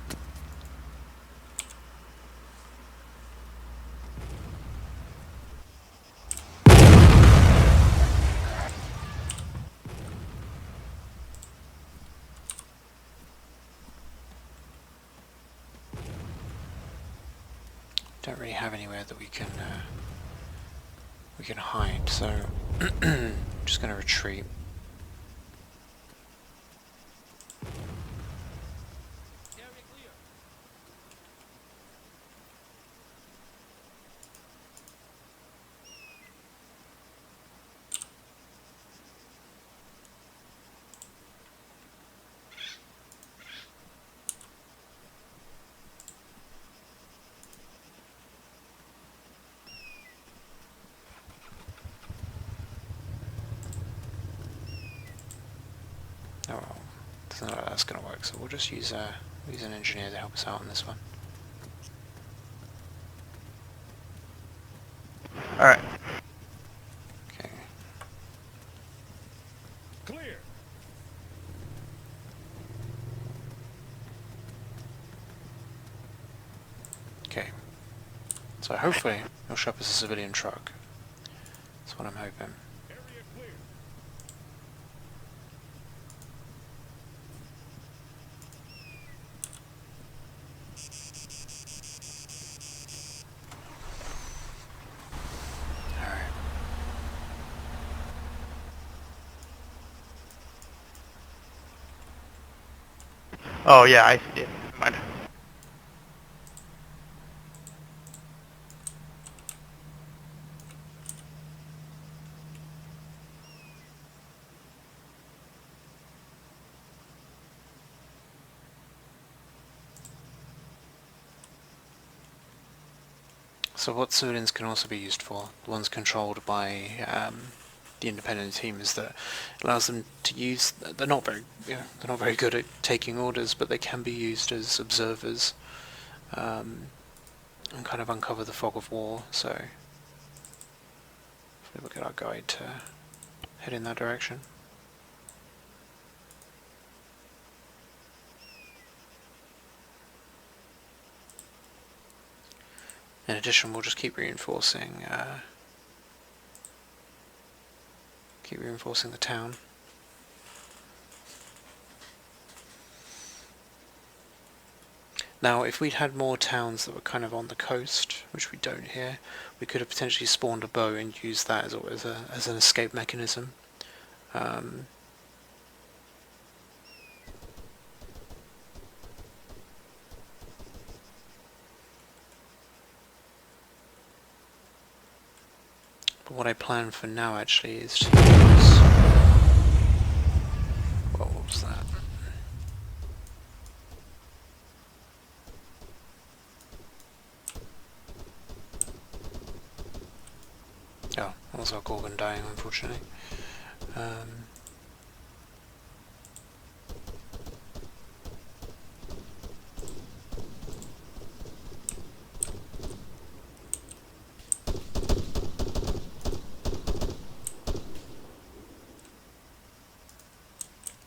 Don't really have anywhere that we can hide, so I'm just going to retreat. Oh well, doesn't look like that's going to work, so we'll just use an engineer to help us out on this one. Alright. Okay. Clear. Okay. So hopefully it'll show up as a civilian truck. That's what I'm hoping. Area clear. Alright. Oh yeah, I see it. Never mind. So what civilians can also be used for, the ones controlled by the independent team, is that it allows them to use. They're not very good at taking orders, but they can be used as observers and kind of uncover the fog of war. So we'll get our guide to head in that direction. In addition, we'll just keep reinforcing the town. Now, if we'd had more towns that were kind of on the coast, which we don't here, we could have potentially spawned a bow and used that as an escape mechanism. But what I plan for now actually is to use... Well, what was that? Oh, that was our Gorgon dying, unfortunately.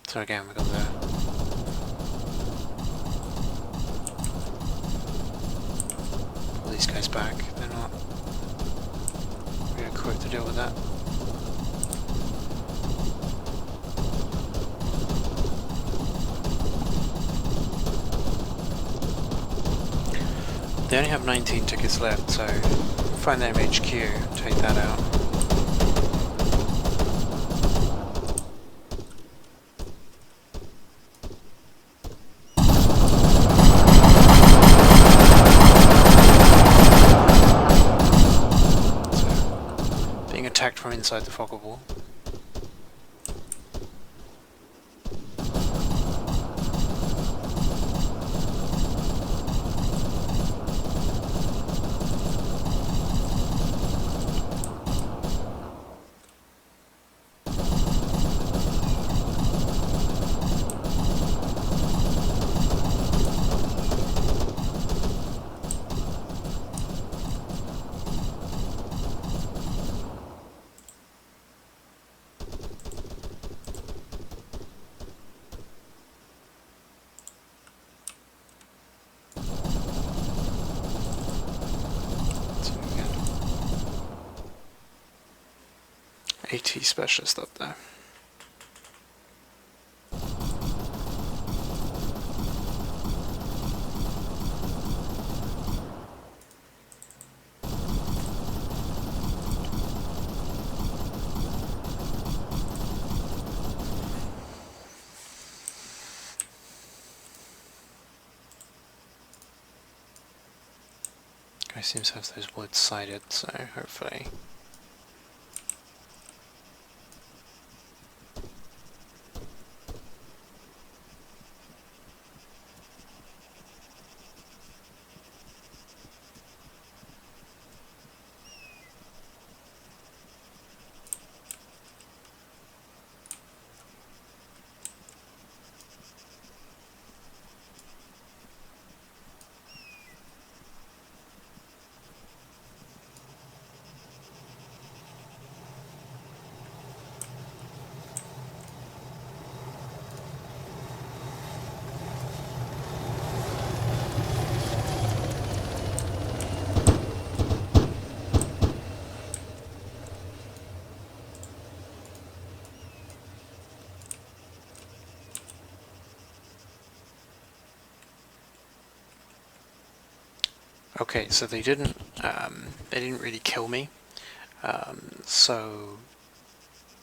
So So again, we've got the pull these guys back. They're not really equipped to deal with that. They only have 19 tickets left, so find them HQ, take that out. So, being attacked from inside the fog wall. AT specialist up there. Guy seems to have those woods sighted, so hopefully. Okay, so they didn't really kill me. So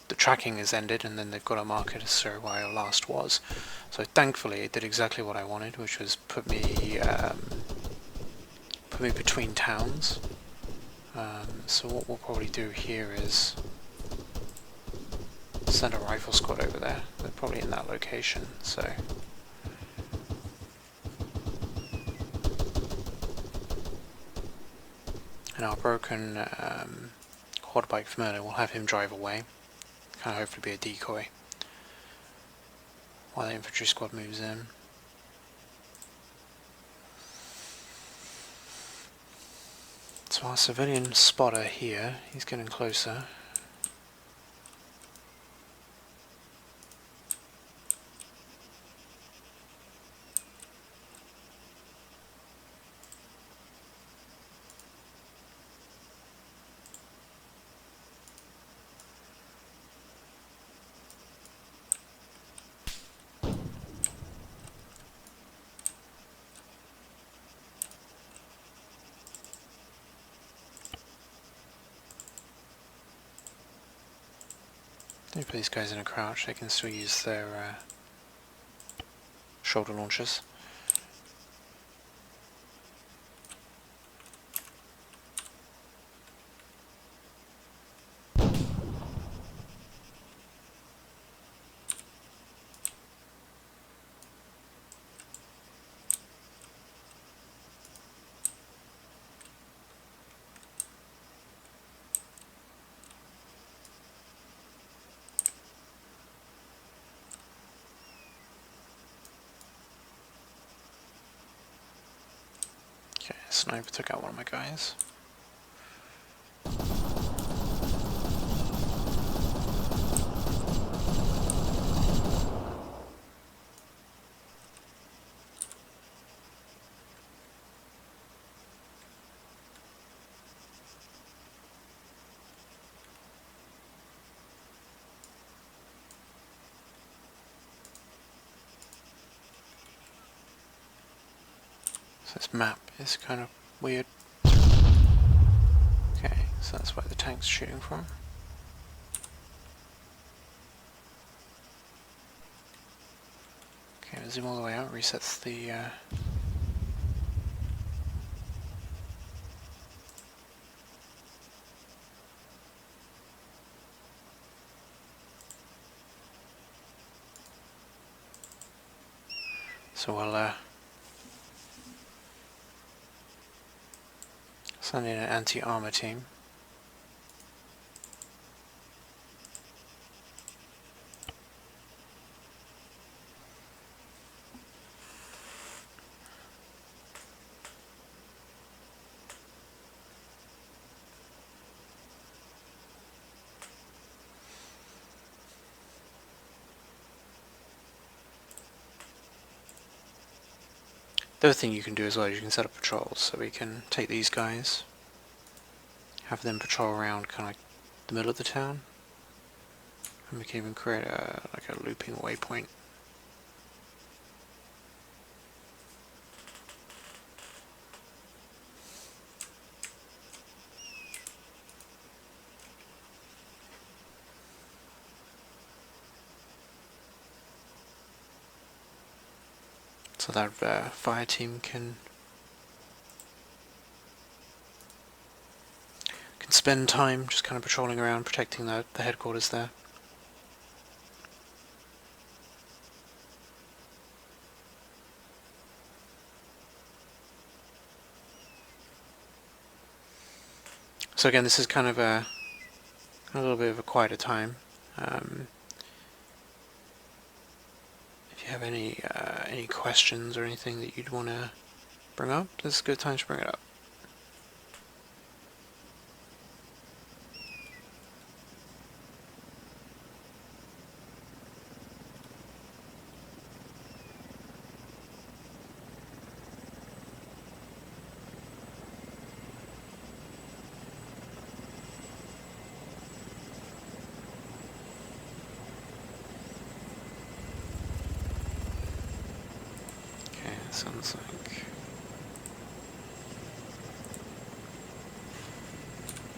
the tracking is ended, and then they've got a marker to show where I last was. So thankfully, it did exactly what I wanted, which was put me between towns. So what we'll probably do here is send a rifle squad over there. They're probably in that location. So. And our broken quad bike familiar, we'll have him drive away. Kind of hopefully be a decoy while the infantry squad moves in. So our civilian spotter here, he's getting closer. If these guys in a crouch, they can still use their shoulder launchers. Okay, sniper took out one of my guys. This map is kind of weird. Okay, so that's where the tank's shooting from. Okay, zoom all the way out, resets the so we'll send in an anti-armor team. The other thing you can do as well is you can set up patrols, so we can take these guys, have them patrol around kind of like the middle of the town, and we can even create like a looping waypoint. So that fire team can spend time just kind of patrolling around, protecting the headquarters there. So again, this is kind of a little bit of a quieter time. If you have any questions or anything that you'd want to bring up, this is a good time to bring it up.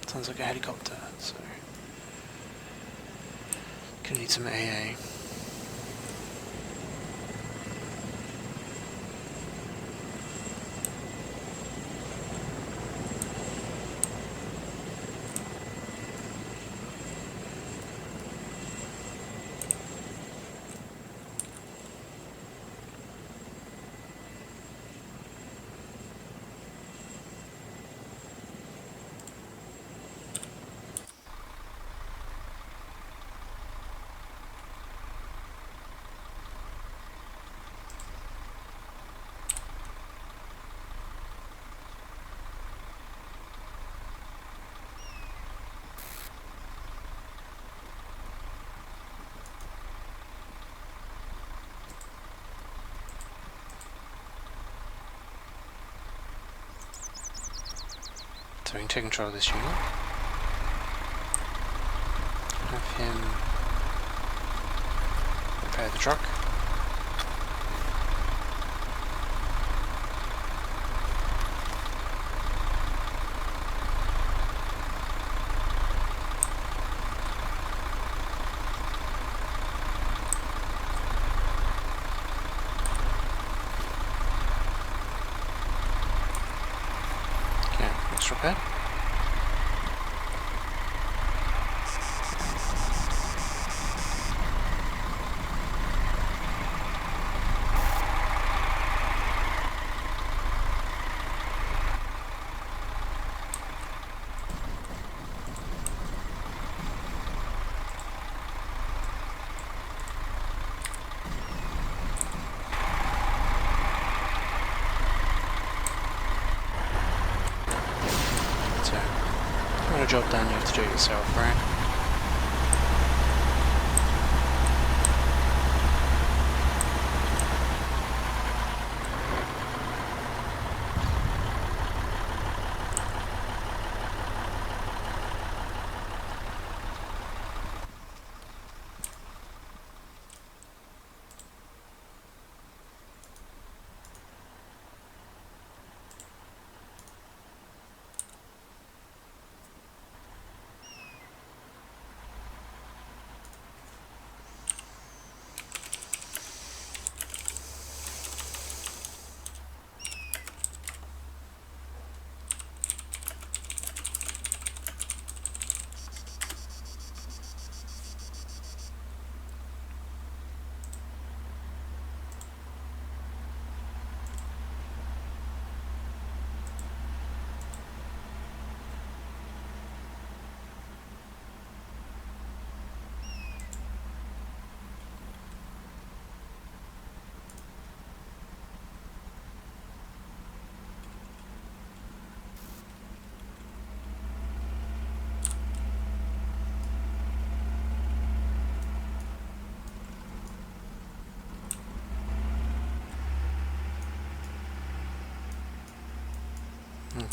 Sounds like a helicopter, so gonna need some AA. So we can take control of this unit. Have him repair the truck. Okay, next repair. A job done, you have to do it yourself, right?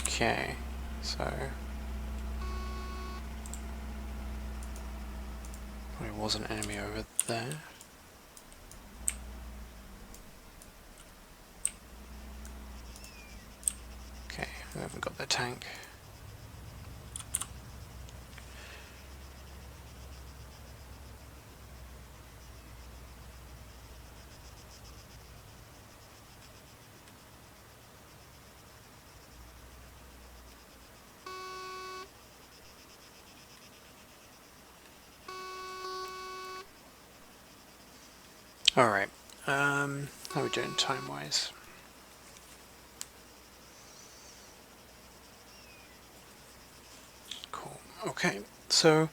Okay, so there was an enemy over there. Okay, we haven't got the tank. Alright, how are we doing time-wise? Cool. Okay, so,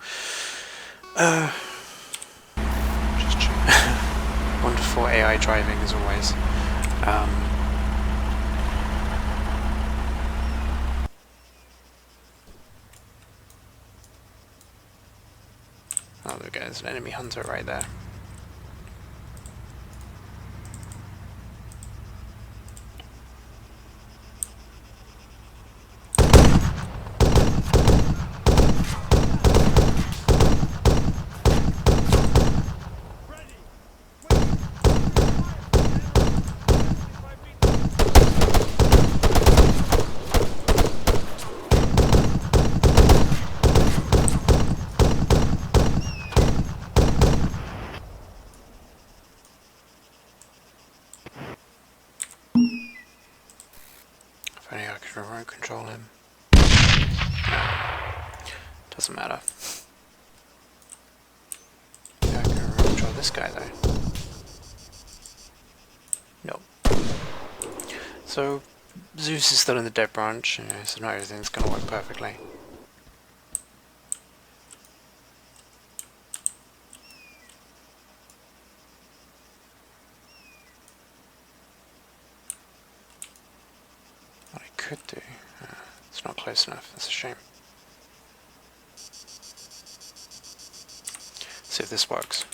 just check. Wonderful AI driving as always. Oh, there we go, there's an enemy hunter right there. If only I could remote control him. Doesn't matter. Yeah, I can remote control this guy though. Nope. So Zeus is still in the dead branch, so not everything's going to work perfectly. What I could do, it's not close enough, that's a shame. See if this works.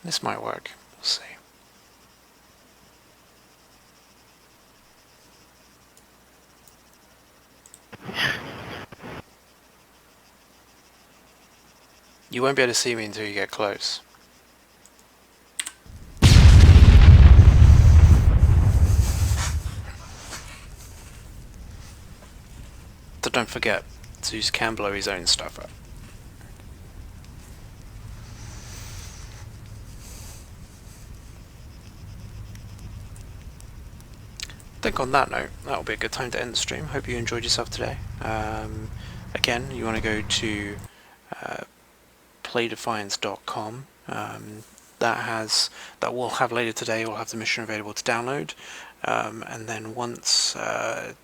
This might work, we'll see. You won't be able to see me until you get close. So don't forget, Zeus can blow his own stuff up. I think on that note, that'll be a good time to end the stream. Hope you enjoyed yourself today. Again, you want to go to playdefiance.com. That will have later today. We'll have the mission available to download, and then once they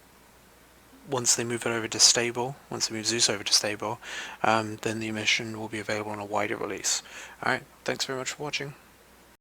move it over to stable, once they move Zeus over to stable, then the mission will be available on a wider release. Alright, thanks very much for watching.